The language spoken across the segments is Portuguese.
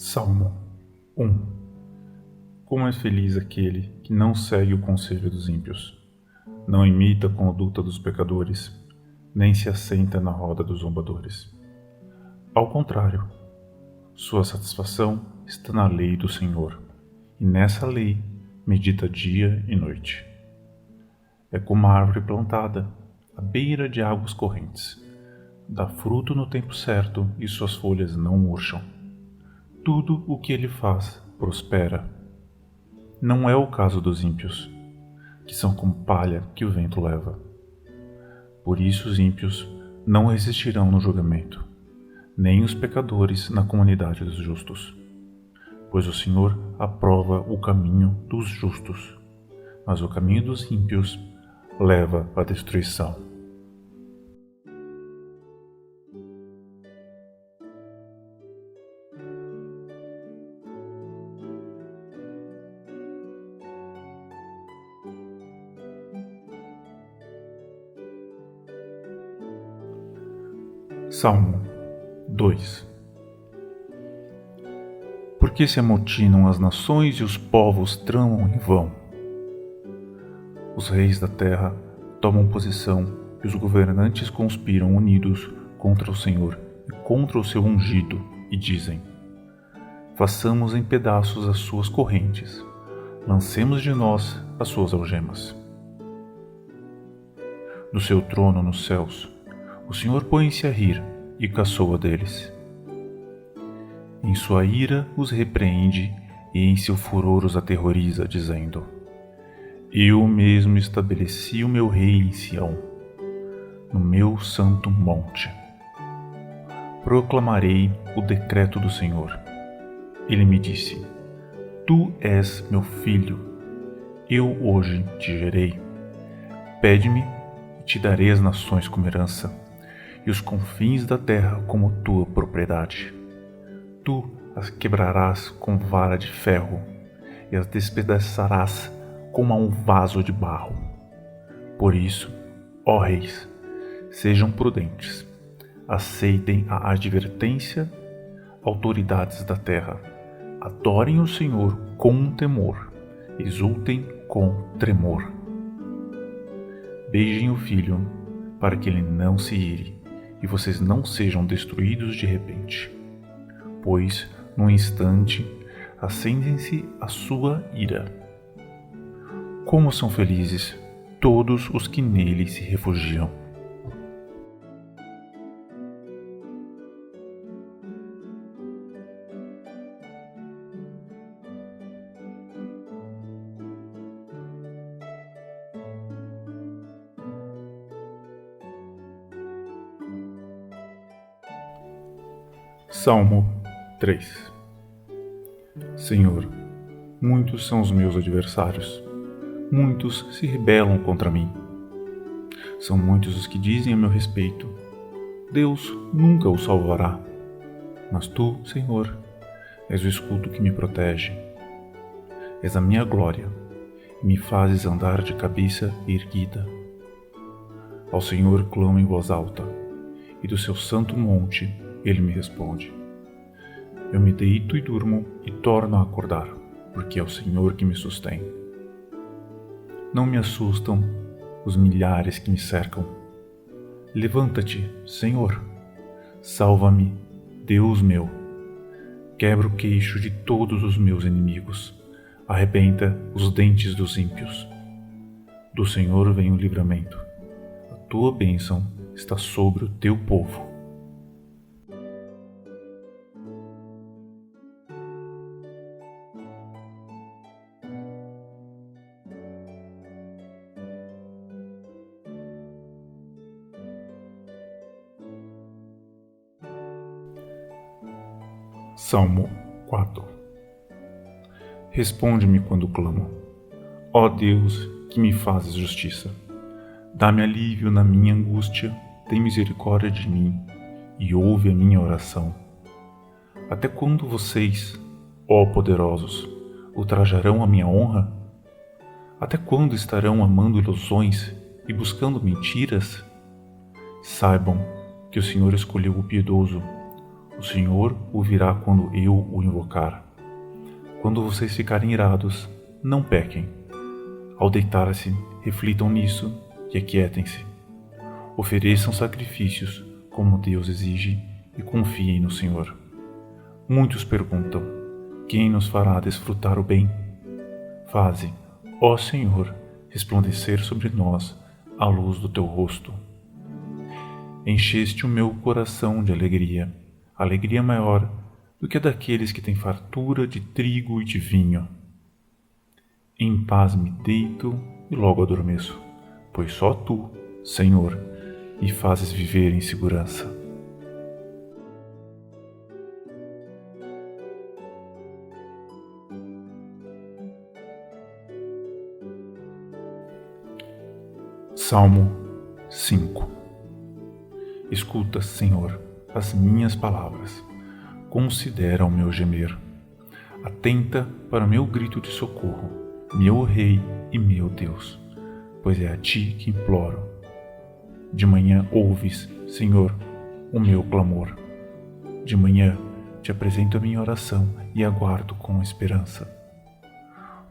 Salmo 1. Como é feliz aquele que não segue o conselho dos ímpios, não imita a conduta dos pecadores, nem se assenta na roda dos zombadores. Ao contrário, sua satisfação está na lei do Senhor, e nessa lei medita dia e noite. É como a árvore plantada à beira de águas correntes, dá fruto no tempo certo e suas folhas não murcham. Tudo o que ele faz prospera. Não é o caso dos ímpios, que são como palha que o vento leva. Por isso os ímpios não resistirão no julgamento, nem os pecadores na comunidade dos justos. Pois o Senhor aprova o caminho dos justos, mas o caminho dos ímpios leva à destruição. Salmo 2. Por que se amotinam as nações e os povos tramam em vão? Os reis da terra tomam posição e os governantes conspiram unidos contra o Senhor e contra o seu ungido e dizem: façamos em pedaços as suas correntes, lancemos de nós as suas algemas. Do seu trono nos céus, o Senhor põe-se a rir e caçoa deles. Em sua ira os repreende e em seu furor os aterroriza, dizendo: eu mesmo estabeleci o meu rei em Sião, no meu santo monte. Proclamarei o decreto do Senhor. Ele me disse: tu és meu filho, eu hoje te gerei. Pede-me e te darei as nações como herança, e os confins da terra como tua propriedade. Tu as quebrarás com vara de ferro, e as despedaçarás como a um vaso de barro. Por isso, ó reis, sejam prudentes, aceitem a advertência, autoridades da terra, adorem o Senhor com temor, exultem com tremor. Beijem o filho, para que ele não se ire, e vocês não sejam destruídos de repente. Pois, num instante, acende-se a sua ira. Como são felizes todos os que nele se refugiam. Salmo 3. Senhor, muitos são os meus adversários, muitos se rebelam contra mim. São muitos os que dizem a meu respeito: Deus nunca o salvará. Mas tu, Senhor, és o escudo que me protege. És a minha glória, e me fazes andar de cabeça erguida. Ao Senhor clamo em voz alta, e do seu santo monte ele me responde. Eu me deito e durmo e torno a acordar, porque é o Senhor que me sustém. Não me assustam os milhares que me cercam. Levanta-te, Senhor. Salva-me, Deus meu. Quebra o queixo de todos os meus inimigos. Arrebenta os dentes dos ímpios. Do Senhor vem o livramento. A tua bênção está sobre o teu povo. Salmo 4. Responde-me quando clamo. Ó Deus, que me fazes justiça. Dá-me alívio na minha angústia, tem misericórdia de mim e ouve a minha oração. Até quando vocês, ó poderosos, ultrajarão a minha honra? Até quando estarão amando ilusões e buscando mentiras? Saibam que o Senhor escolheu o piedoso, O Senhor o virá quando eu o invocar. Quando vocês ficarem irados, não pequem. Ao deitar-se, reflitam nisso e aquietem-se. Ofereçam sacrifícios como Deus exige e confiem no Senhor. Muitos perguntam: quem nos fará desfrutar o bem? Faze, ó Senhor, resplandecer sobre nós a luz do teu rosto. Encheste o meu coração de alegria, alegria maior do que a daqueles que têm fartura de trigo e de vinho. Em paz me deito e logo adormeço, pois só tu, Senhor, me fazes viver em segurança. Salmo 5. Escuta, Senhor, as minhas palavras. Considera o meu gemer. Atenta para o meu grito de socorro, meu Rei e meu Deus, pois é a ti que imploro. De manhã ouves, Senhor, o meu clamor. De manhã te apresento a minha oração e aguardo com esperança.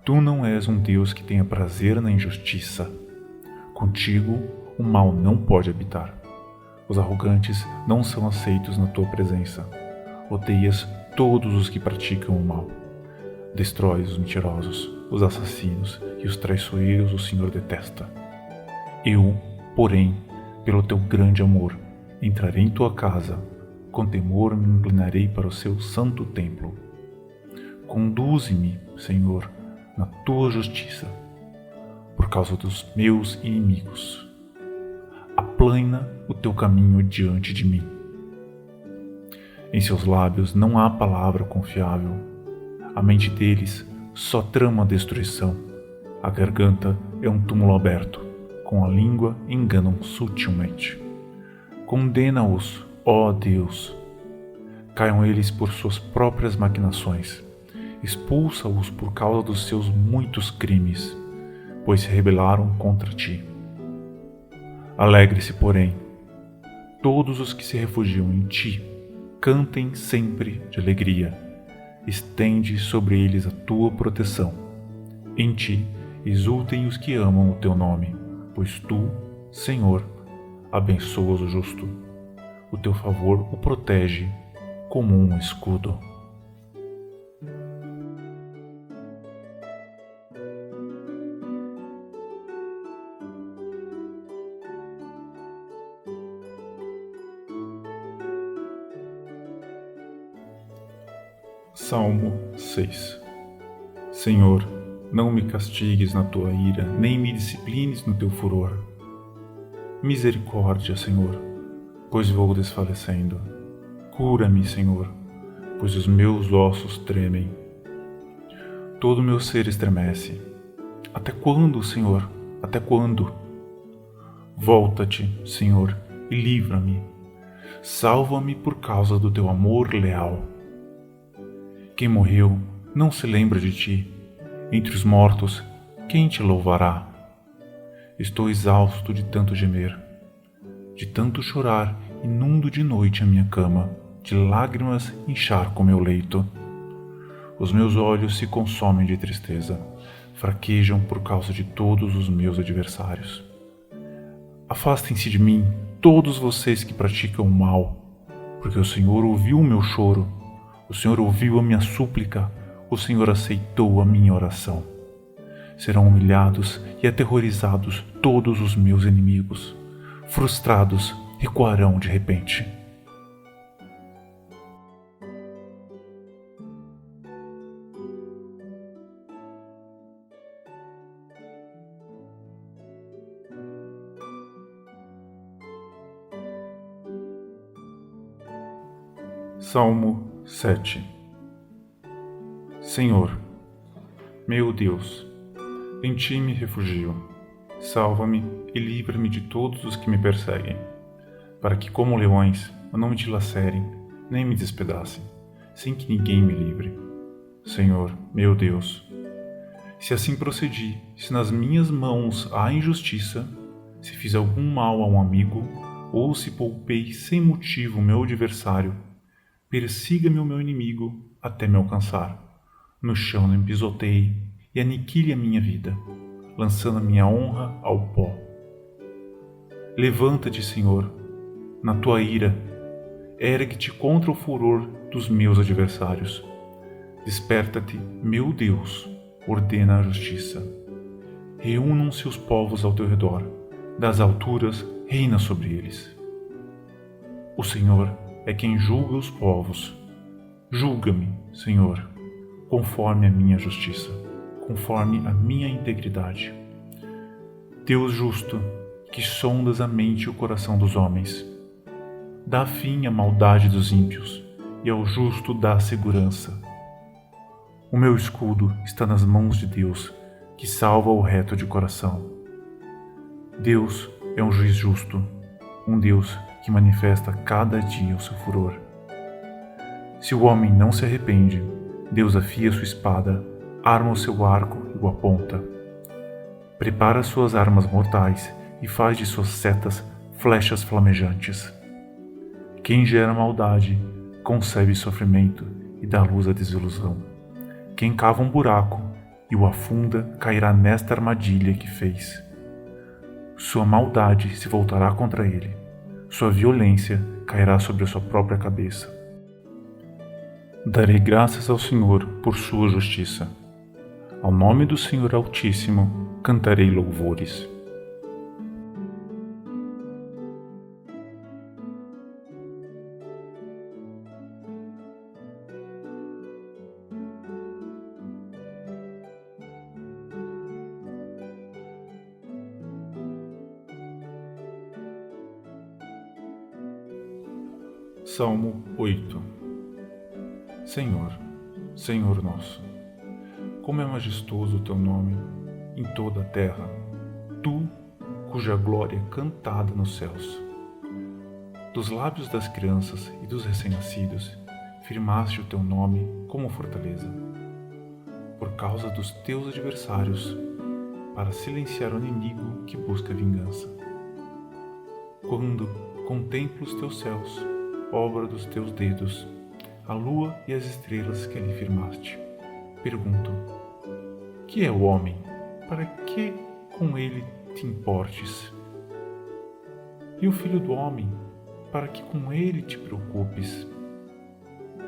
Tu não és um Deus que tenha prazer na injustiça. Contigo o mal não pode habitar. Os arrogantes não são aceitos na tua presença. Odeias todos os que praticam o mal. Destróis os mentirosos, os assassinos e os traiçoeiros o Senhor detesta. Eu, porém, pelo teu grande amor, entrarei em tua casa, com temor me inclinarei para o seu santo templo. Conduze-me, Senhor, na tua justiça, por causa dos meus inimigos. Aplana o teu caminho diante de mim. Em seus lábios não há palavra confiável. A mente deles só trama a destruição. A garganta é um túmulo aberto. Com a língua enganam sutilmente. Condena-os, ó Deus. Caiam eles por suas próprias maquinações. Expulsa-os por causa dos seus muitos crimes, pois se rebelaram contra ti. Alegre-se, porém, todos os que se refugiam em ti, cantem sempre de alegria. Estende sobre eles a tua proteção. Em ti exultem os que amam o teu nome, pois tu, Senhor, abençoas o justo. O teu favor o protege como um escudo. Salmo 6. Senhor, não me castigues na tua ira, nem me disciplines no teu furor. Misericórdia, Senhor, pois vou desfalecendo. Cura-me, Senhor, pois os meus ossos tremem. Todo o meu ser estremece. Até quando, Senhor? Até quando? Volta-te, Senhor, e livra-me. Salva-me por causa do teu amor leal. Quem morreu não se lembra de ti. Entre os mortos, quem te louvará? Estou exausto de tanto gemer, de tanto chorar, inundo de noite a minha cama, de lágrimas encharco meu leito. Os meus olhos se consomem de tristeza, fraquejam por causa de todos os meus adversários. Afastem-se de mim, todos vocês que praticam o mal, porque o Senhor ouviu o meu choro. O Senhor ouviu a minha súplica, o Senhor aceitou a minha oração. Serão humilhados e aterrorizados todos os meus inimigos. Frustrados, recuarão de repente. Salmo 7. Senhor, meu Deus, em ti me refugio. Salva-me e livra-me de todos os que me perseguem, para que, como leões, não me dilacerem, nem me despedacem, sem que ninguém me livre. Senhor, meu Deus, se assim procedi, se nas minhas mãos há injustiça, se fiz algum mal a um amigo, ou se poupei sem motivo meu adversário, Persiga-me o meu inimigo até me alcançar. No chão me pisoteie e aniquile a minha vida, lançando a minha honra ao pó. Levanta-te, Senhor, na tua ira, ergue-te contra o furor dos meus adversários. Desperta-te, meu Deus, ordena a justiça. Reúnam-se os povos ao teu redor, das alturas reina sobre eles. O Senhor é quem julga os povos. Julga-me, Senhor, conforme a minha justiça, conforme a minha integridade. Deus justo, que sondas a mente e o coração dos homens, dá fim à maldade dos ímpios e ao justo dá segurança. O meu escudo está nas mãos de Deus, que salva o reto de coração. Deus é um juiz justo, um Deus que manifesta cada dia o seu furor. Se o homem não se arrepende, Deus afia sua espada, arma o seu arco e o aponta. Prepara suas armas mortais e faz de suas setas flechas flamejantes. Quem gera maldade, concebe sofrimento e dá luz à desilusão. Quem cava um buraco e o afunda cairá nesta armadilha que fez. Sua maldade se voltará contra ele, sua violência cairá sobre a sua própria cabeça. Darei graças ao Senhor por sua justiça. Ao nome do Senhor Altíssimo cantarei louvores. Salmo 8. Senhor, Senhor nosso, como é majestoso o teu nome em toda a terra, tu, cuja glória é cantada nos céus. Dos lábios das crianças e dos recém-nascidos, firmaste o teu nome como fortaleza. Por causa dos teus adversários, para silenciar o inimigo que busca vingança. Quando contemplo os teus céus, obra dos teus dedos, a lua e as estrelas que ali firmaste, pergunto: que é o homem, para que com ele te importes? E o filho do homem, para que com ele te preocupes?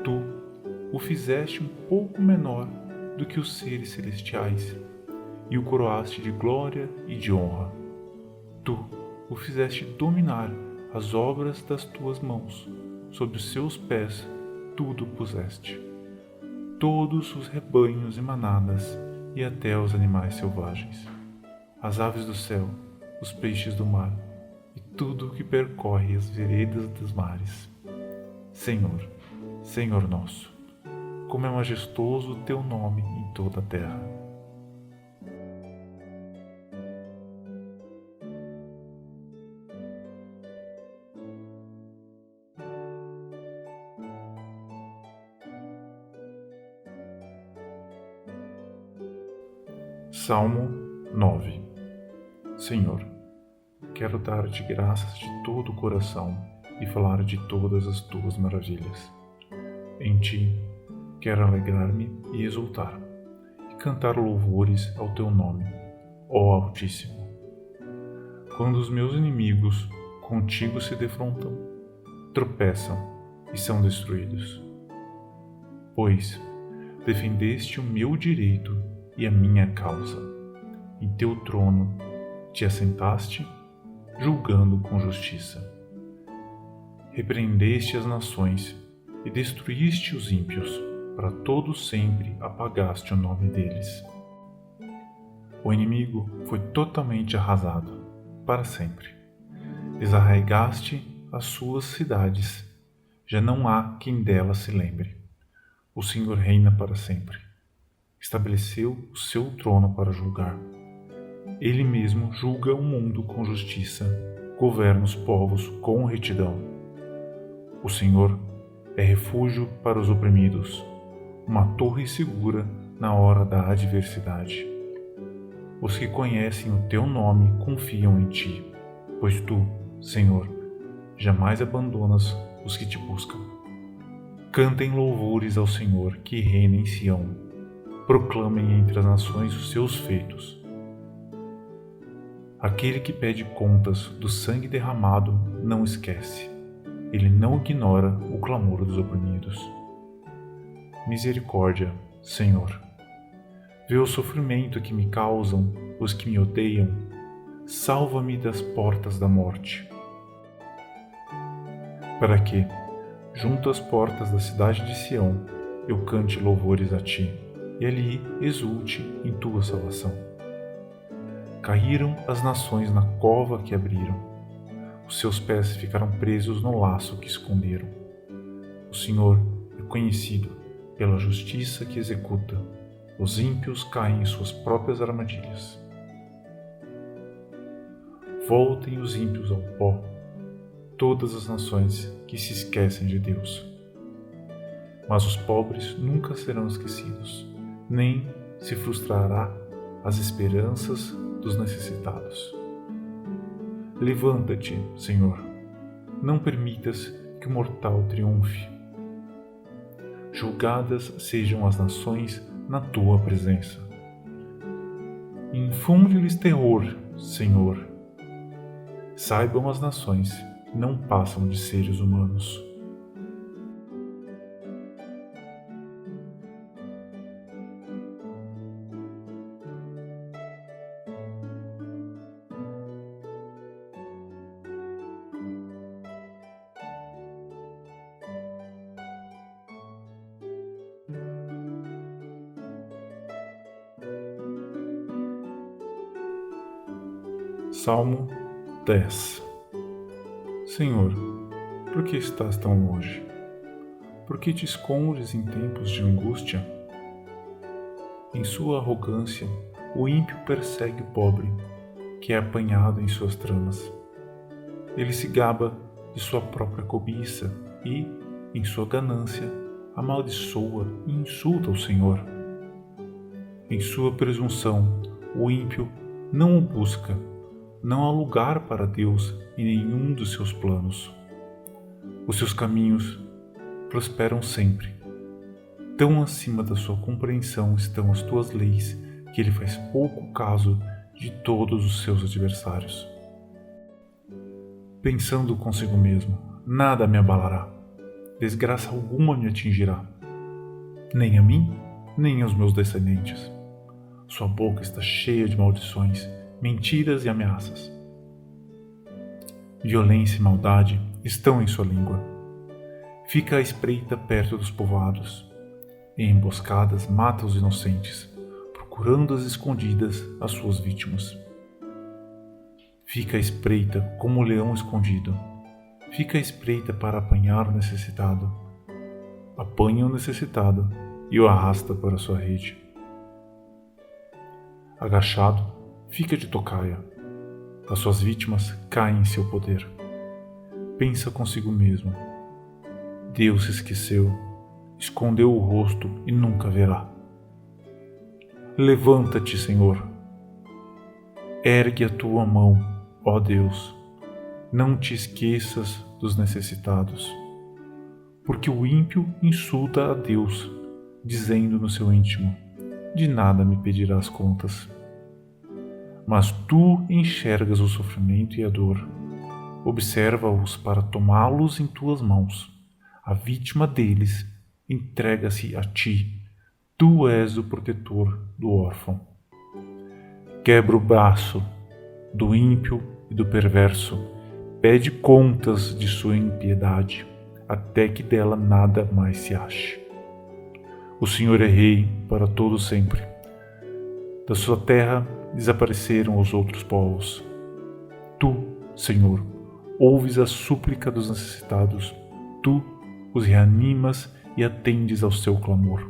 Tu o fizeste um pouco menor do que os seres celestiais, e o coroaste de glória e de honra. Tu o fizeste dominar as obras das tuas mãos, sob os seus pés tudo puseste. Todos os rebanhos e manadas, e até os animais selvagens, as aves do céu, os peixes do mar, e tudo o que percorre as veredas dos mares. Senhor, Senhor nosso, como é majestoso o teu nome em toda a terra. Salmo 9. Senhor, quero dar-te graças de todo o coração e falar de todas as tuas maravilhas. Em ti quero alegrar-me e exultar, e cantar louvores ao teu nome, ó Altíssimo. Quando os meus inimigos contigo se defrontam, tropeçam e são destruídos. Pois defendeste o meu direito e a minha causa. Em teu trono te assentaste, julgando com justiça. Repreendeste as nações e destruíste os ímpios, para todo sempre apagaste o nome deles. O inimigo foi totalmente arrasado, para sempre. Desarraigaste as suas cidades, já não há quem delas se lembre. O Senhor reina para sempre. Estabeleceu o seu trono para julgar. Ele mesmo julga o mundo com justiça, governa os povos com retidão. O Senhor é refúgio para os oprimidos, uma torre segura na hora da adversidade. Os que conhecem o teu nome confiam em ti, pois tu, Senhor, jamais abandonas os que te buscam. Cantem louvores ao Senhor que reina em Sião. Proclamem entre as nações os seus feitos. Aquele que pede contas do sangue derramado não esquece. Ele não ignora o clamor dos oprimidos. Misericórdia, Senhor. Vê o sofrimento que me causam os que me odeiam. Salva-me das portas da morte. Para que, junto às portas da cidade de Sião, eu cante louvores a ti, e ali exulte em tua salvação. Caíram as nações na cova que abriram, os seus pés ficaram presos no laço que esconderam. O Senhor é conhecido pela justiça que executa, os ímpios caem em suas próprias armadilhas. Voltem os ímpios ao pó, todas as nações que se esquecem de Deus. Mas os pobres nunca serão esquecidos, nem se frustrará as esperanças dos necessitados. Levanta-te, Senhor, não permitas que o mortal triunfe. Julgadas sejam as nações na tua presença. Infunde-lhes terror, Senhor. Saibam as nações, não passam de seres humanos. Salmo 10. Senhor, por que estás tão longe? Por que te escondes em tempos de angústia? Em sua arrogância, o ímpio persegue o pobre, que é apanhado em suas tramas. Ele se gaba de sua própria cobiça e, em sua ganância, amaldiçoa e insulta o Senhor. Em sua presunção, o ímpio não o busca, não há lugar para Deus em nenhum dos seus planos. Os seus caminhos prosperam sempre. Tão acima da sua compreensão estão as tuas leis que ele faz pouco caso de todos os seus adversários. Pensando consigo mesmo, nada me abalará, desgraça alguma me atingirá, nem a mim, nem aos meus descendentes. Sua boca está cheia de maldições, mentiras e ameaças. Violência e maldade estão em sua língua. Fica à espreita perto dos povoados. Em emboscadas mata os inocentes, procurando às escondidas as suas vítimas. Fica à espreita como o leão escondido. Fica à espreita para apanhar o necessitado. Apanha o necessitado e o arrasta para sua rede. Agachado, fica de tocaia. As suas vítimas caem em seu poder. Pensa consigo mesmo. Deus se esqueceu, escondeu o rosto e nunca verá. Levanta-te, Senhor. Ergue a tua mão, ó Deus. Não te esqueças dos necessitados. Porque o ímpio insulta a Deus, dizendo no seu íntimo: de nada me pedirás contas. Mas tu enxergas o sofrimento e a dor. Observa-os para tomá-los em tuas mãos. A vítima deles entrega-se a ti. Tu és o protetor do órfão. Quebra o braço do ímpio e do perverso. Pede contas de sua impiedade, até que dela nada mais se ache. O Senhor é rei para todo sempre. Da sua terra desapareceram os outros povos. Tu, Senhor, ouves a súplica dos necessitados. Tu os reanimas e atendes ao seu clamor.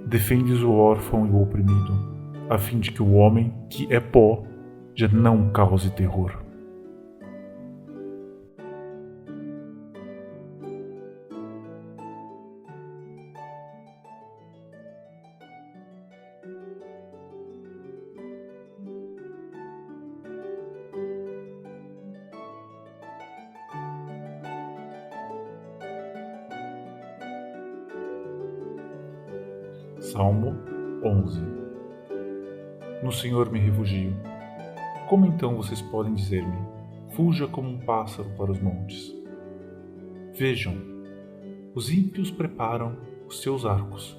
Defendes o órfão e o oprimido, a fim de que o homem, que é pó, já não cause terror. Salmo 11. No Senhor me refugio. Como então vocês podem dizer-me: fuja como um pássaro para os montes? Vejam, os ímpios preparam os seus arcos,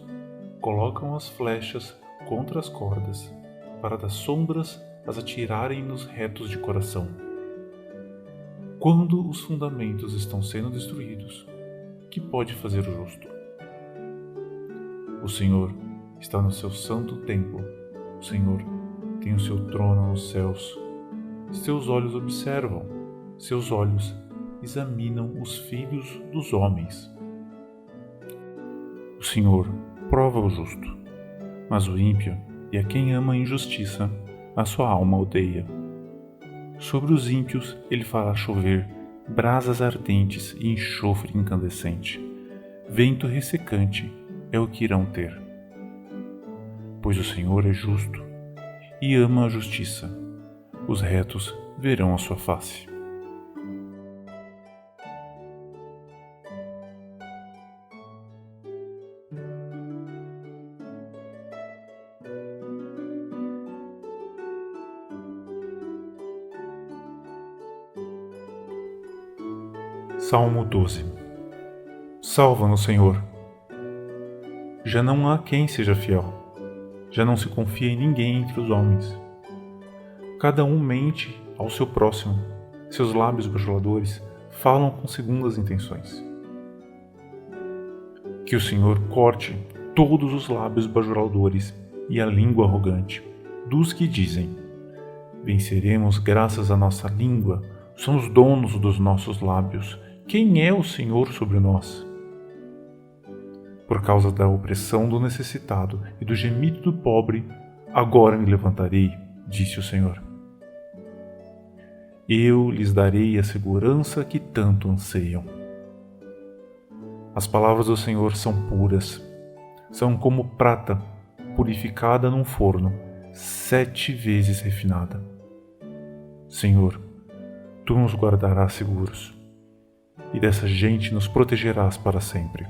colocam as flechas contra as cordas, para das sombras as atirarem nos retos de coração. Quando os fundamentos estão sendo destruídos, que pode fazer o justo? O Senhor está no seu santo templo. O Senhor tem o seu trono nos céus. Seus olhos observam, seus olhos examinam os filhos dos homens. O Senhor prova o justo, mas o ímpio e a quem ama a injustiça, a sua alma odeia. Sobre os ímpios ele fará chover brasas ardentes e enxofre incandescente. Vento ressecante é o que irão ter. Pois o Senhor é justo e ama a justiça. Os retos verão a sua face. Salmo 12. Salva-nos, Senhor. Já não há quem seja fiel. Já não se confia em ninguém entre os homens. Cada um mente ao seu próximo. Seus lábios bajuladores falam com segundas intenções. Que o Senhor corte todos os lábios bajuladores e a língua arrogante dos que dizem: venceremos graças à nossa língua, somos donos dos nossos lábios. Quem é o Senhor sobre nós? Por causa da opressão do necessitado e do gemido do pobre, agora me levantarei, disse o Senhor. Eu lhes darei a segurança que tanto anseiam. As palavras do Senhor são puras, são como prata purificada num forno, 7 vezes refinada. Senhor, Tu nos guardarás seguros, e dessa gente nos protegerás para sempre.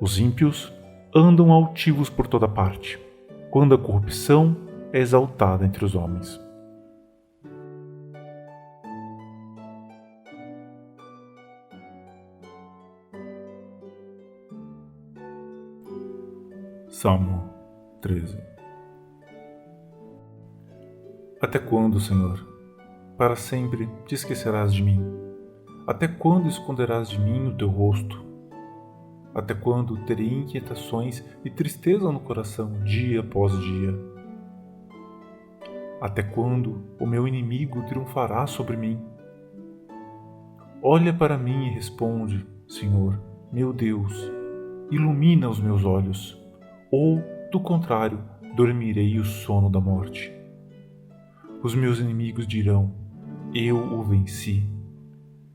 Os ímpios andam altivos por toda parte, quando a corrupção é exaltada entre os homens. Salmo 13. Até quando, Senhor? Para sempre te esquecerás de mim? Até quando esconderás de mim o teu rosto? Até quando terei inquietações e tristeza no coração dia após dia? Até quando o meu inimigo triunfará sobre mim? Olha para mim e responde, Senhor, meu Deus, ilumina os meus olhos, ou, do contrário, dormirei o sono da morte. Os meus inimigos dirão, eu o venci,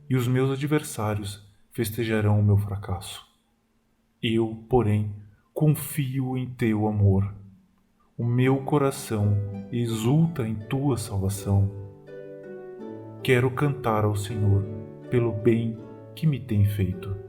e os meus adversários festejarão o meu fracasso. Eu, porém, confio em teu amor. O meu coração exulta em tua salvação. Quero cantar ao Senhor pelo bem que me tem feito.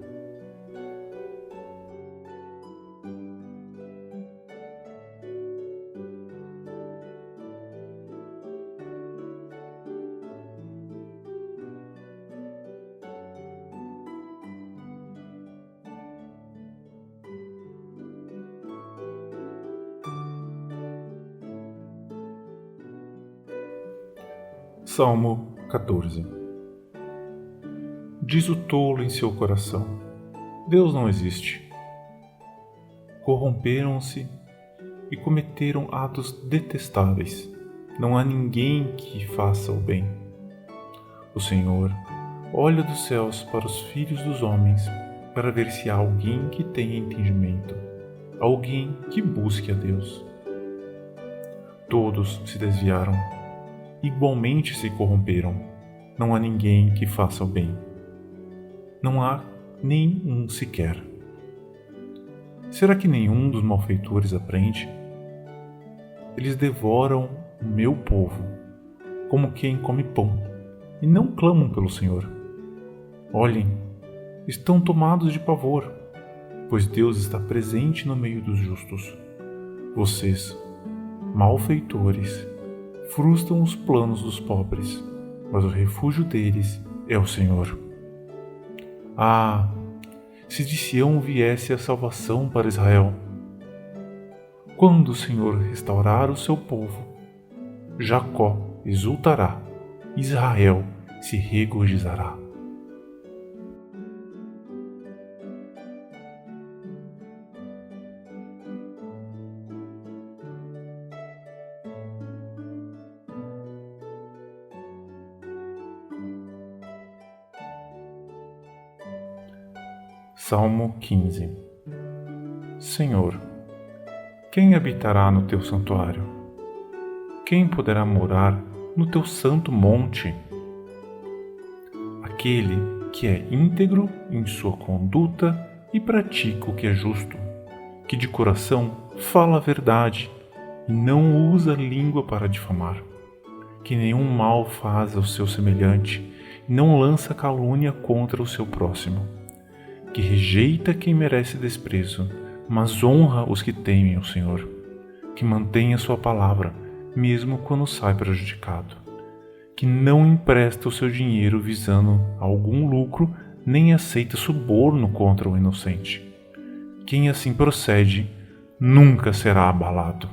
Salmo 14. Diz o tolo em seu coração: Deus não existe. Corromperam-se e cometeram atos detestáveis. Não há ninguém que faça o bem. O Senhor olha dos céus para os filhos dos homens para ver se há alguém que tenha entendimento, alguém que busque a Deus. Todos se desviaram. Igualmente se corromperam. Não há ninguém que faça o bem. Não há nem um sequer. Será que nenhum dos malfeitores aprende? Eles devoram o meu povo, como quem come pão, e não clamam pelo Senhor. Olhem, estão tomados de pavor. pois Deus está presente no meio dos justos. Vocês, malfeitores, frustram os planos dos pobres, mas o refúgio deles é o Senhor. Ah, se de Sião viesse a salvação para Israel! Quando o Senhor restaurar o seu povo, Jacó exultará, Israel se regozijará. Salmo 15. Senhor, quem habitará no teu santuário? Quem poderá morar no teu santo monte? Aquele que é íntegro em sua conduta e pratica o que é justo, que de coração fala a verdade e não usa a língua para difamar, que nenhum mal faz ao seu semelhante e não lança calúnia contra o seu próximo, que rejeita quem merece desprezo, mas honra os que temem o Senhor, que mantém a sua palavra, mesmo quando sai prejudicado, que não empresta o seu dinheiro visando algum lucro, nem aceita suborno contra o inocente. Quem assim procede nunca será abalado.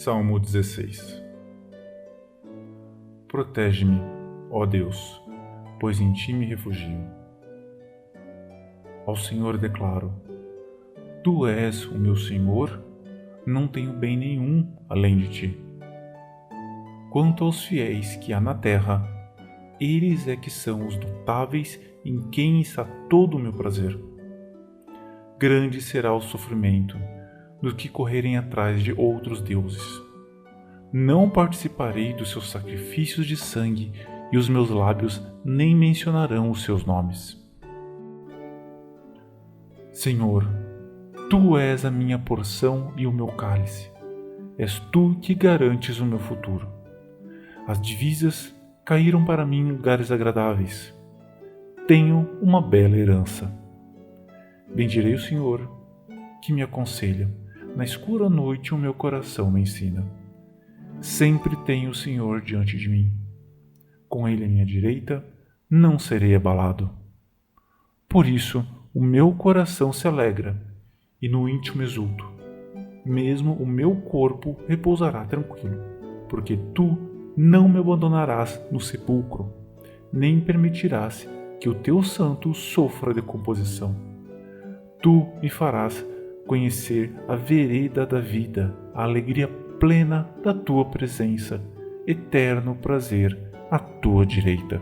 Salmo 16. Protege-me, ó Deus, pois em ti me refugio. Ao Senhor declaro: Tu és o meu Senhor, não tenho bem nenhum além de ti. Quanto aos fiéis que há na terra, eles é que são os notáveis em quem está todo o meu prazer. Grande será o sofrimento dos que correrem atrás de outros deuses. Não participarei dos seus sacrifícios de sangue, e os meus lábios nem mencionarão os seus nomes. Senhor, tu és a minha porção e o meu cálice. És tu que garantes o meu futuro. As divisas caíram para mim em lugares agradáveis. Tenho uma bela herança. Bendirei o Senhor, que me aconselha. Na escura noite o meu coração me ensina. Sempre tenho o Senhor diante de mim. Com ele à minha direita, não serei abalado. Por isso, o meu coração se alegra, e no íntimo exulto. Mesmo o meu corpo repousará tranquilo, porque tu não me abandonarás no sepulcro, nem permitirás que o teu santo sofra decomposição. Tu me farás conhecer a vereda da vida, a alegria plena da tua presença, eterno prazer à tua direita.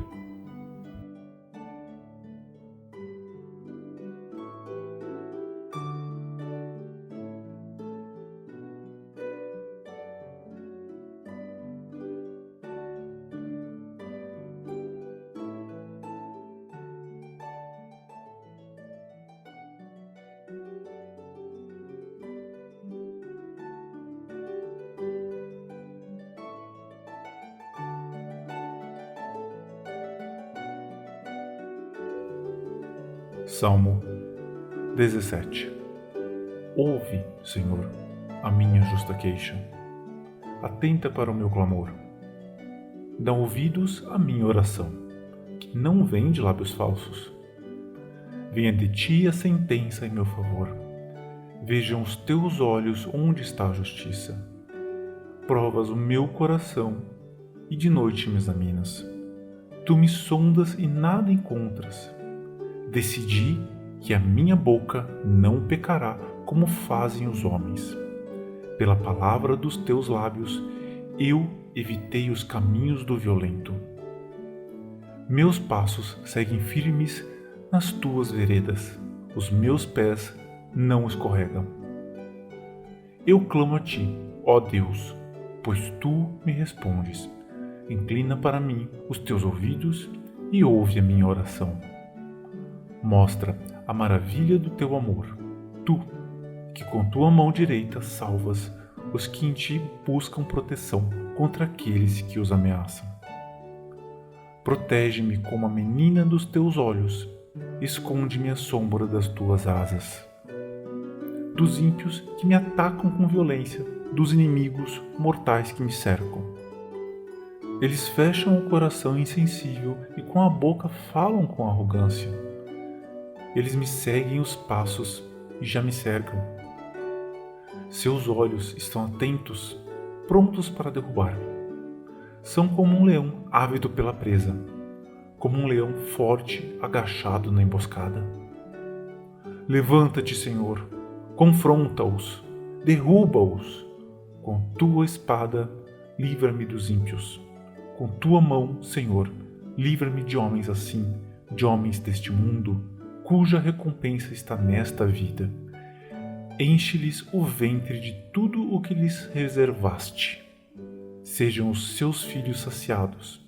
Salmo 17. Ouve, Senhor, a minha justa queixa. Atenta para o meu clamor. Dá ouvidos à minha oração, que não vem de lábios falsos. Venha de ti a sentença em meu favor. Vejam os teus olhos onde está a justiça. Provas o meu coração e de noite me examinas. Tu me sondas e nada encontras. Decidi que a minha boca não pecará como fazem os homens. Pela palavra dos teus lábios, eu evitei os caminhos do violento. Meus passos seguem firmes nas tuas veredas, os meus pés não escorregam. Eu clamo a ti, ó Deus, pois tu me respondes. Inclina para mim os teus ouvidos e ouve a minha oração. mostra a maravilha do teu amor. Tu, que com tua mão direita salvas os que em ti buscam proteção contra aqueles que os ameaçam. Protege-me como a menina dos teus olhos, esconde-me à sombra das tuas asas. Dos ímpios que me atacam com violência, dos inimigos mortais que me cercam. Eles fecham o coração insensível e com a boca falam com arrogância. Eles me seguem os passos e já me cercam. Seus olhos estão atentos, prontos para derrubar-me. São como um leão ávido pela presa, como um leão forte agachado na emboscada. Levanta-te, Senhor, confronta-os, derruba-os. Com tua espada, livra-me dos ímpios. Com tua mão, Senhor, livra-me de homens assim, de homens deste mundo, cuja recompensa está nesta vida. Enche-lhes o ventre de tudo o que lhes reservaste. Sejam os seus filhos saciados,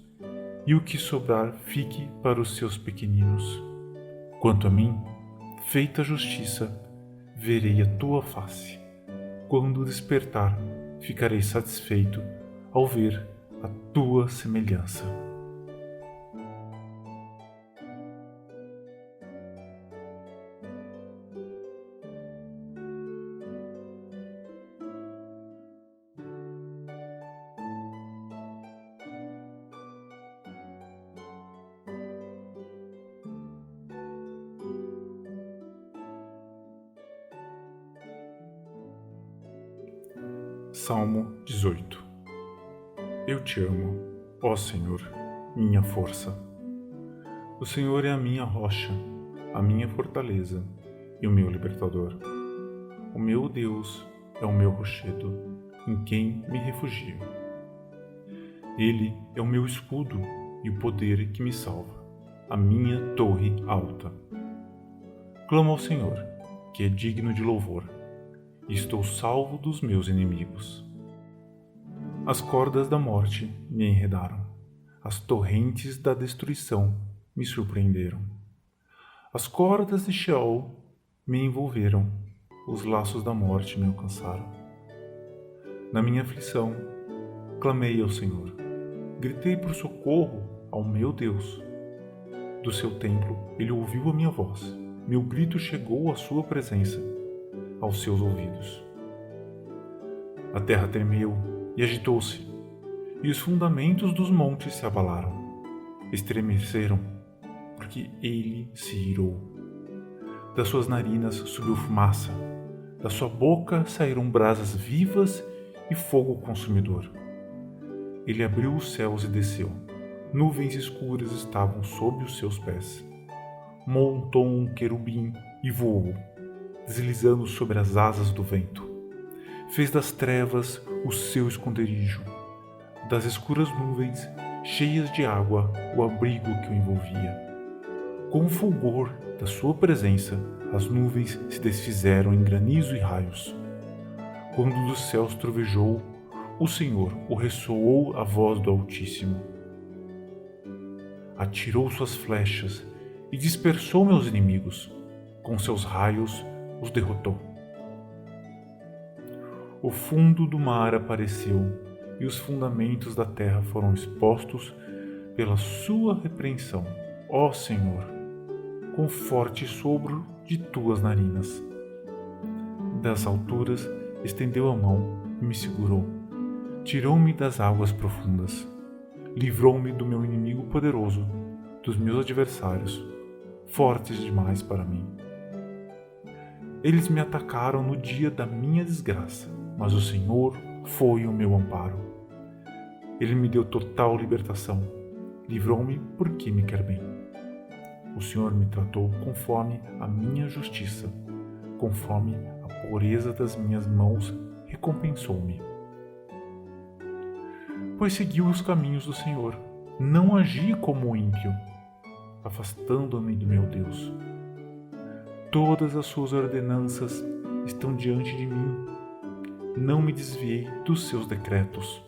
e o que sobrar fique para os seus pequeninos. Quanto a mim, feita a justiça, verei a tua face. Quando despertar, ficarei satisfeito ao ver a tua semelhança. Salmo 18. Eu te amo, ó Senhor, minha força. O Senhor é a minha rocha, a minha fortaleza e o meu libertador. O meu Deus é o meu rochedo, em quem me refugio. Ele é o meu escudo e o poder que me salva, a minha torre alta. Clamo ao Senhor, que é digno de louvor, e estou salvo dos meus inimigos. As cordas da morte me enredaram, as torrentes da destruição me surpreenderam. As cordas de Sheol me envolveram, os laços da morte me alcançaram. Na minha aflição, clamei ao Senhor, gritei por socorro ao meu Deus. Do seu templo, ele ouviu a minha voz, meu grito chegou à sua presença, aos seus ouvidos. A terra tremeu e agitou-se, e os fundamentos dos montes se abalaram, estremeceram, porque ele se irou. Das suas narinas subiu fumaça, da sua boca saíram brasas vivas e fogo consumidor. Ele abriu os céus e desceu, nuvens escuras estavam sob os seus pés. Montou um querubim e voou, deslizando sobre as asas do vento. Fez das trevas o seu esconderijo, das escuras nuvens cheias de água o abrigo que o envolvia. Com o fulgor da sua presença, as nuvens se desfizeram em granizo e raios. Quando dos céus trovejou, o Senhor o ressoou a voz do Altíssimo. Atirou suas flechas e dispersou meus inimigos, com seus raios os derrotou. O fundo do mar apareceu e os fundamentos da terra foram expostos pela sua repreensão, ó Senhor, com forte sopro de tuas narinas. Das alturas estendeu a mão e me segurou, tirou-me das águas profundas, livrou-me do meu inimigo poderoso, dos meus adversários, fortes demais para mim. Eles me atacaram no dia da minha desgraça, mas o Senhor foi o meu amparo. Ele me deu total libertação, livrou-me porque me quer bem. O Senhor me tratou conforme a minha justiça, conforme a pureza das minhas mãos recompensou-me. Pois segui os caminhos do Senhor, não agi como o ímpio, afastando-me do meu Deus. Todas as suas ordenanças estão diante de mim. Não me desviei dos seus decretos.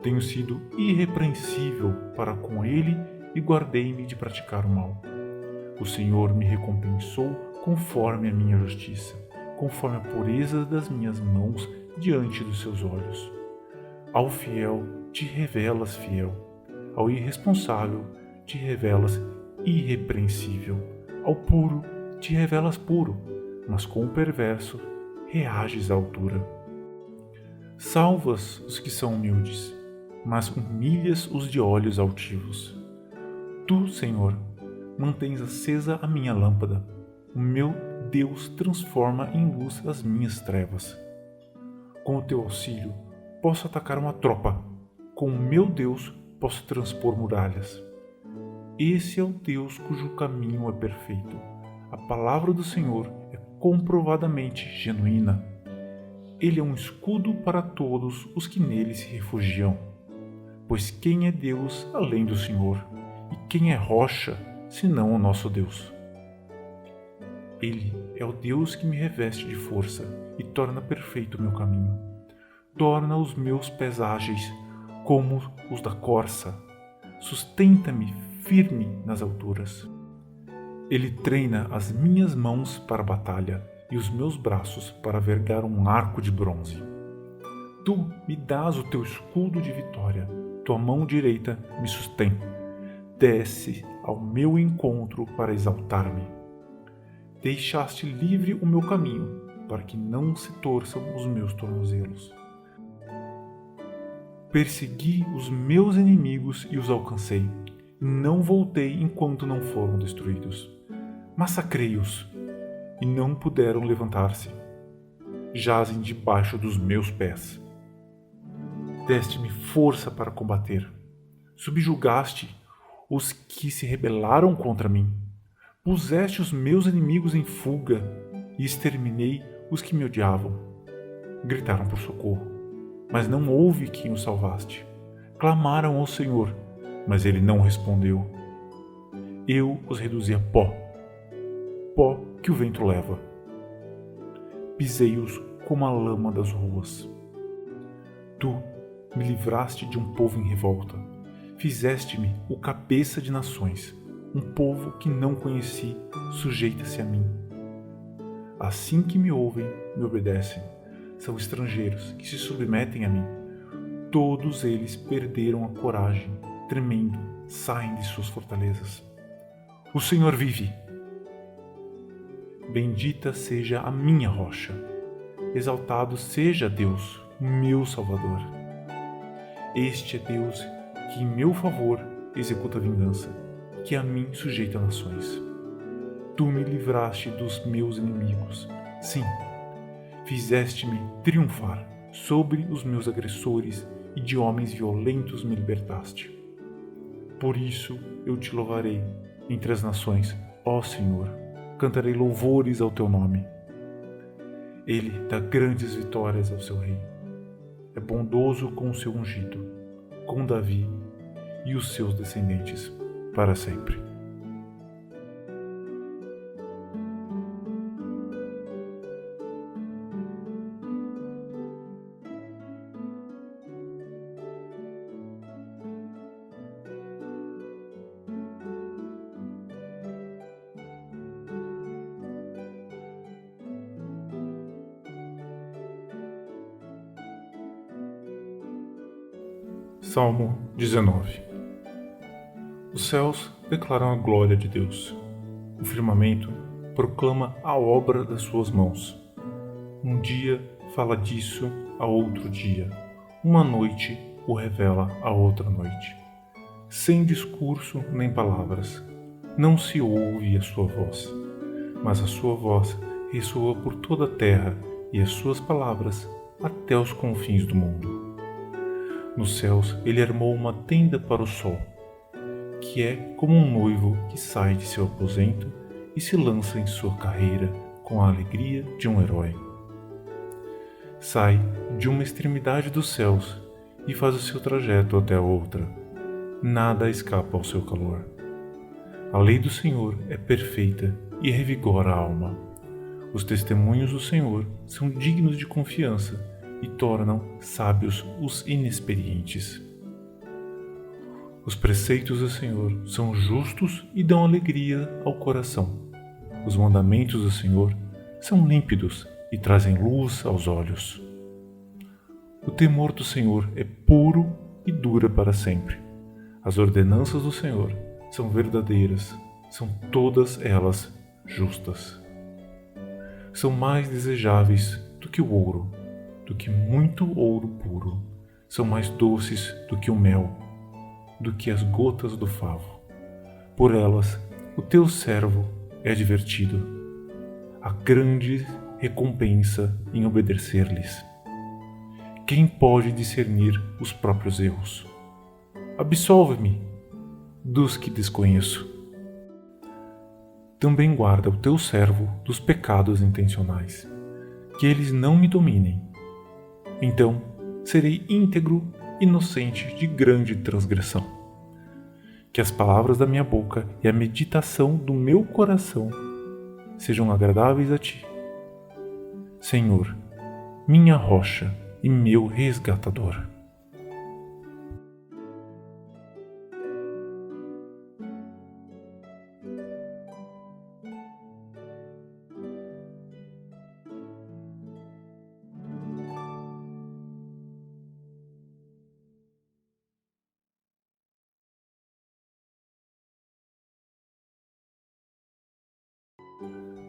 Tenho sido irrepreensível para com ele e guardei-me de praticar o mal. O Senhor me recompensou conforme a minha justiça, conforme a pureza das minhas mãos diante dos seus olhos. Ao fiel te revelas fiel, ao irresponsável te revelas irrepreensível, ao puro te revelas puro, mas com o perverso reages à altura. Salvas os que são humildes, mas humilhas os de olhos altivos. Tu, Senhor, mantens acesa a minha lâmpada. O meu Deus transforma em luz as minhas trevas. Com o teu auxílio, posso atacar uma tropa. Com o meu Deus, posso transpor muralhas. Esse é o Deus cujo caminho é perfeito. A palavra do Senhor é comprovadamente genuína. Ele é um escudo para todos os que nele se refugiam. Pois quem é Deus além do Senhor? E quem é rocha, senão o nosso Deus? Ele é o Deus que me reveste de força e torna perfeito o meu caminho. Torna os meus pés ágeis como os da corça. Sustenta-me firme nas alturas. Ele treina as minhas mãos para a batalha e os meus braços para vergar um arco de bronze. Tu me dás o teu escudo de vitória, tua mão direita me sustém. Desce ao meu encontro para exaltar-me. Deixaste livre o meu caminho, para que não se torçam os meus tornozelos. Persegui os meus inimigos e os alcancei, e não voltei enquanto não foram destruídos. Massacrei-os, e não puderam levantar-se. Jazem debaixo dos meus pés. Deste-me força para combater. Subjugaste os que se rebelaram contra mim. Puseste os meus inimigos em fuga e exterminei os que me odiavam. Gritaram por socorro, mas não houve quem os salvaste. Clamaram ao Senhor, mas ele não respondeu. Eu os reduzi a pó, pó que o vento leva. Pisei-os como a lama das ruas. Tu me livraste de um povo em revolta. Fizeste-me o cabeça de nações. Um povo que não conheci sujeita-se a mim. Assim que me ouvem, me obedecem. São estrangeiros que se submetem a mim. Todos eles perderam a coragem, tremendo, saem de suas fortalezas. O Senhor vive. Bendita seja a minha rocha. Exaltado seja Deus, meu Salvador. Este é Deus que em meu favor executa a vingança, que a mim sujeita nações. Tu me livraste dos meus inimigos. Sim, fizeste-me triunfar sobre os meus agressores e de homens violentos me libertaste. Por isso eu te louvarei entre as nações, ó Senhor. Cantarei louvores ao teu nome. Ele dá grandes vitórias ao seu rei. É bondoso com o seu ungido, com Davi e os seus descendentes para sempre. Salmo 19. Os céus declaram a glória de Deus. O firmamento proclama a obra das suas mãos. Um dia fala disso a outro dia. Uma noite o revela a outra noite. Sem discurso nem palavras, não se ouve a sua voz. Mas a sua voz ressoa por toda a terra e as suas palavras até os confins do mundo. Nos céus ele armou uma tenda para o sol, que é como um noivo que sai de seu aposento e se lança em sua carreira com a alegria de um herói. Sai de uma extremidade dos céus e faz o seu trajeto até a outra. Nada escapa ao seu calor. A lei do Senhor é perfeita e revigora a alma. Os testemunhos do Senhor são dignos de confiança e tornam sábios os inexperientes. O Os preceitos do Senhor são justos e dão alegria ao coração. Os mandamentos do Senhor são límpidos e trazem luz aos olhos. O temor do Senhor é puro e dura para sempre. As ordenanças do Senhor são verdadeiras, são todas elas justas. São mais desejáveis do que o ouro, do que muito ouro puro. São mais doces do que o mel, do que as gotas do favo. Por elas, o teu servo é divertido. Há grande recompensa em obedecer-lhes. Quem pode discernir os próprios erros? Absolve-me dos que desconheço. Também guarda o teu servo dos pecados intencionais, que eles não me dominem. Então serei íntegro, inocente de grande transgressão. Que as palavras da minha boca e a meditação do meu coração sejam agradáveis a ti, Senhor, minha rocha e meu resgatador.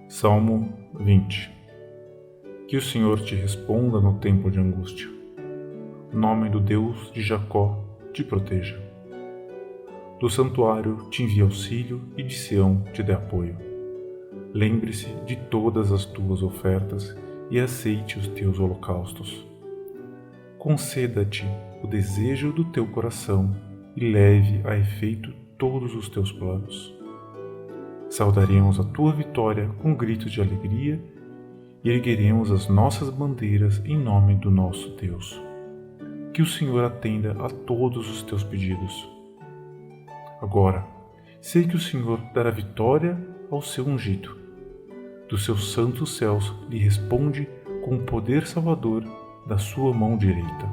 Salmo 20. Que o Senhor te responda no tempo de angústia. O nome do Deus de Jacó te proteja. Do santuário te envie auxílio e de Sião te dê apoio. Lembre-se de todas as tuas ofertas e aceite os teus holocaustos. Conceda-te o desejo do teu coração e leve a efeito todos os teus planos. Saudaremos a tua vitória com gritos de alegria e ergueremos as nossas bandeiras em nome do nosso Deus. Que o Senhor atenda a todos os teus pedidos. Agora, sei que o Senhor dará vitória ao seu ungido. Dos seus santos céus lhe responde com o poder salvador da sua mão direita.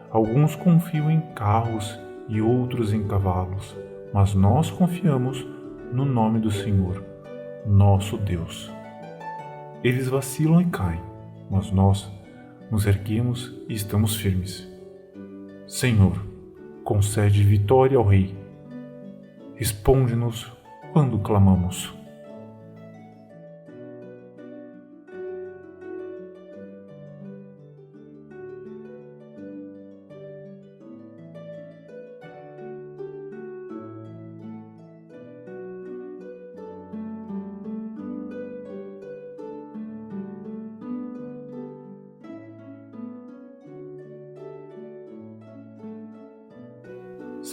Alguns confiam em carros e outros em cavalos, mas nós confiamos no nome do Senhor, nosso Deus. Eles vacilam e caem, mas nós nos erguemos e estamos firmes. Senhor, concede vitória ao Rei. Responde-nos quando clamamos.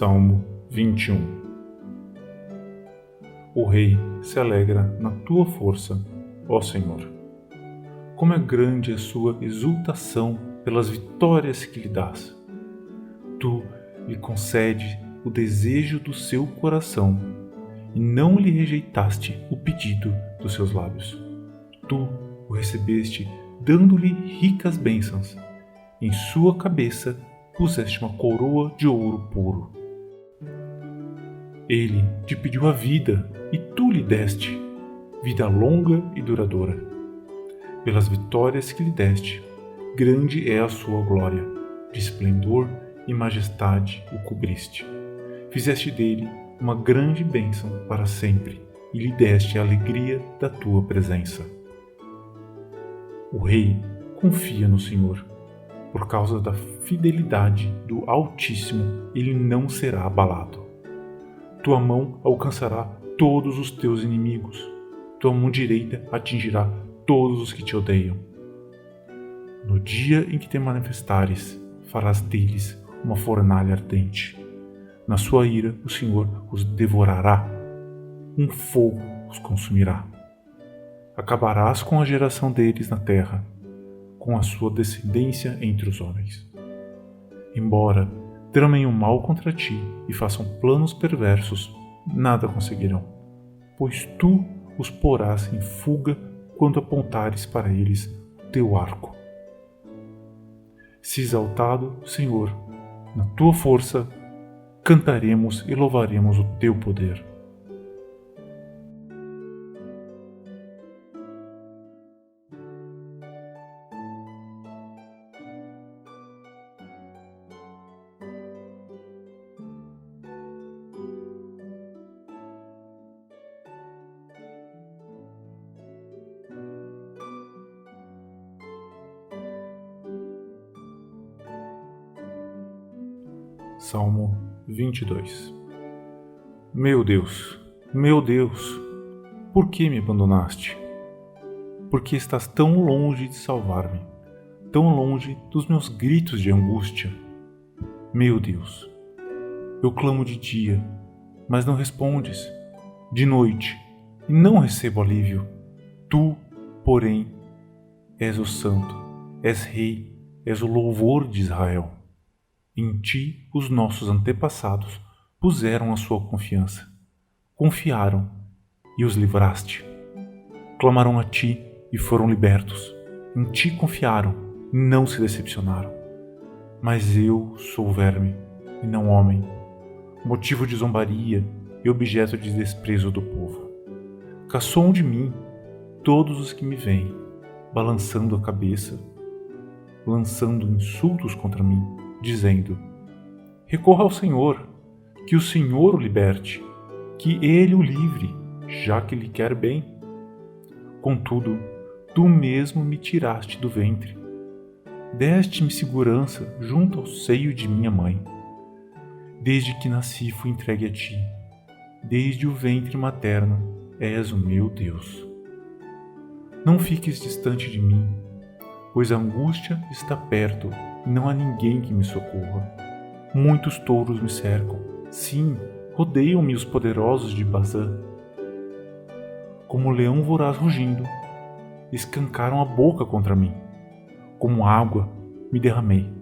Salmo 21. O Rei se alegra na tua força, ó Senhor. Como é grande a sua exultação pelas vitórias que lhe dás. Tu lhe concede o desejo do seu coração e não lhe rejeitaste o pedido dos seus lábios. Tu o recebeste dando-lhe ricas bênçãos. Em sua cabeça puseste uma coroa de ouro puro. Ele te pediu a vida e tu lhe deste, vida longa e duradoura. Pelas vitórias que lhe deste, grande é a sua glória, de esplendor e majestade o cobriste. Fizeste dele uma grande bênção para sempre e lhe deste a alegria da tua presença. O rei confia no Senhor. Por causa da fidelidade do Altíssimo, ele não será abalado. Tua mão alcançará todos os teus inimigos. Tua mão direita atingirá todos os que te odeiam. No dia em que te manifestares, farás deles uma fornalha ardente. Na sua ira, o Senhor os devorará. Um fogo os consumirá. Acabarás com a geração deles na terra, com a sua descendência entre os homens. Embora tramem o mal contra ti e façam planos perversos, nada conseguirão, pois tu os porás em fuga quando apontares para eles o teu arco. Se exaltado, Senhor, na tua força, cantaremos e louvaremos o teu poder. Salmo 22. Meu Deus, por que me abandonaste? Por que estás tão longe de salvar-me, tão longe dos meus gritos de angústia? Meu Deus, eu clamo de dia, mas não respondes, de noite, e não recebo alívio. Tu, porém, és o Santo, és Rei, és o louvor de Israel. Em ti os nossos antepassados puseram a sua confiança. Confiaram e os livraste. Clamaram a ti e foram libertos. Em ti confiaram e não se decepcionaram. Mas eu sou verme e não homem, motivo de zombaria e objeto de desprezo do povo. Caçoam de mim todos os que me veem, balançando a cabeça, lançando insultos contra mim, dizendo: recorra ao Senhor, que o Senhor o liberte, que Ele o livre, já que lhe quer bem. Contudo, tu mesmo me tiraste do ventre, deste-me segurança junto ao seio de minha mãe. Desde que nasci fui entregue a ti, desde o ventre materno és o meu Deus. Não fiques distante de mim, pois a angústia está perto e não há ninguém que me socorra. Muitos touros me cercam, sim, rodeiam-me os poderosos de Bazã. Como leão voraz rugindo, escancaram a boca contra mim. Como água me derramei,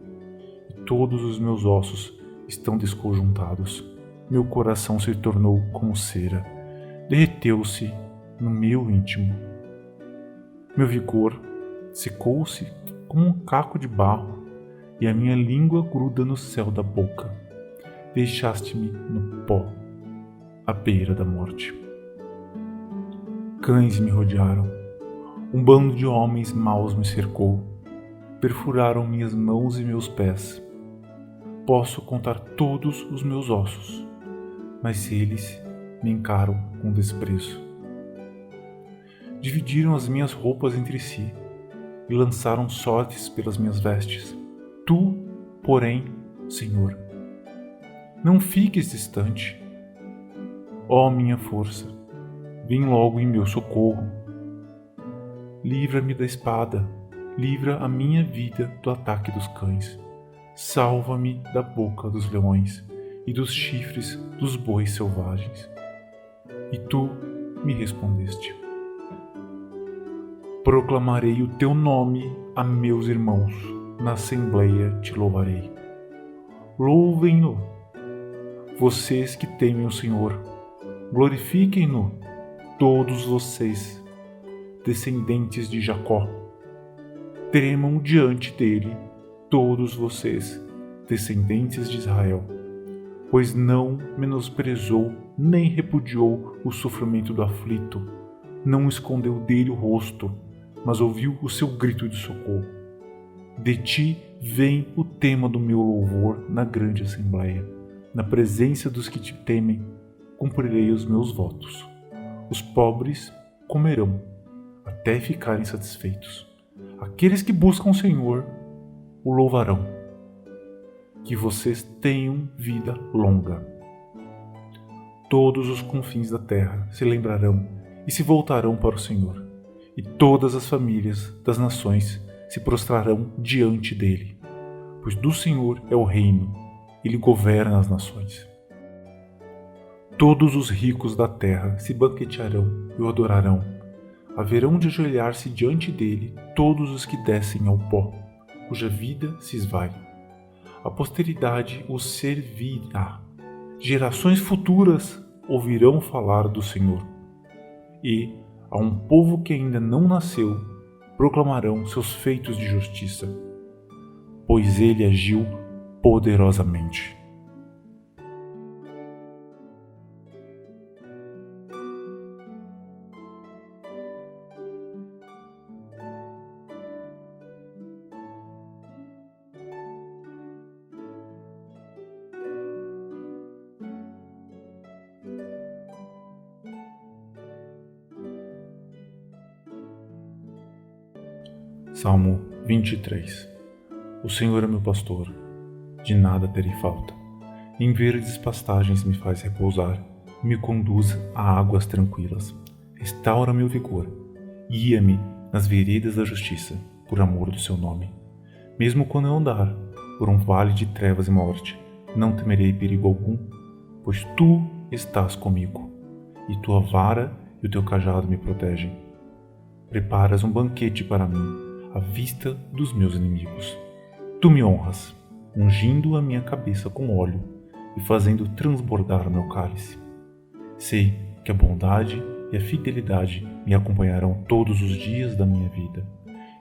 e todos os meus ossos estão desconjuntados. Meu coração se tornou como cera, derreteu-se no meu íntimo. Meu vigor secou-se como um caco de barro, e a minha língua gruda no céu da boca. Deixaste-me no pó, à beira da morte. Cães me rodearam, um bando de homens maus me cercou, perfuraram minhas mãos e meus pés. Posso contar todos os meus ossos, mas eles me encaram com desprezo. Dividiram as minhas roupas entre si e lançaram sortes pelas minhas vestes. Tu, porém, Senhor, não fiques distante. Ó minha força, vem logo em meu socorro. Livra-me da espada, livra a minha vida do ataque dos cães. Salva-me da boca dos leões e dos chifres dos bois selvagens. E tu me respondeste: proclamarei o teu nome a meus irmãos, na assembleia te louvarei. Louvem-no, vocês que temem o Senhor, glorifiquem-no, todos vocês, descendentes de Jacó. Tremam diante dele, todos vocês, descendentes de Israel, pois não menosprezou nem repudiou o sofrimento do aflito, não escondeu dele o rosto, mas ouviu o seu grito de socorro. De ti vem o tema do meu louvor na grande assembleia. Na presença dos que te temem, cumprirei os meus votos. Os pobres comerão, até ficarem satisfeitos. Aqueles que buscam o Senhor o louvarão. Que vocês tenham vida longa. Todos os confins da terra se lembrarão e se voltarão para o Senhor, e todas as famílias das nações se prostrarão diante dele, pois do Senhor é o reino, ele governa as nações. Todos os ricos da terra se banquetearão e o adorarão. Haverão de ajoelhar-se diante dele todos os que descem ao pó, cuja vida se esvai. A posteridade os servirá. Gerações futuras ouvirão falar do Senhor. E, a um povo que ainda não nasceu, proclamarão seus feitos de justiça, pois ele agiu poderosamente. Salmo 23. O Senhor é meu pastor, de nada terei falta. Em verdes pastagens me faz repousar, me conduz a águas tranquilas. Restaura meu vigor, guia-me nas veredas da justiça, por amor do seu nome. Mesmo quando eu andar por um vale de trevas e morte, não temerei perigo algum, pois tu estás comigo, e tua vara e o teu cajado me protegem. Preparas um banquete para mim, à vista dos meus inimigos. Tu me honras, ungindo a minha cabeça com óleo e fazendo transbordar o meu cálice. Sei que a bondade e a fidelidade me acompanharão todos os dias da minha vida,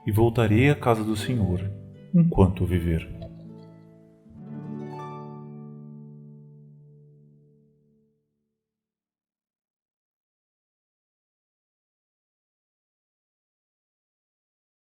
e voltarei à casa do Senhor enquanto viver.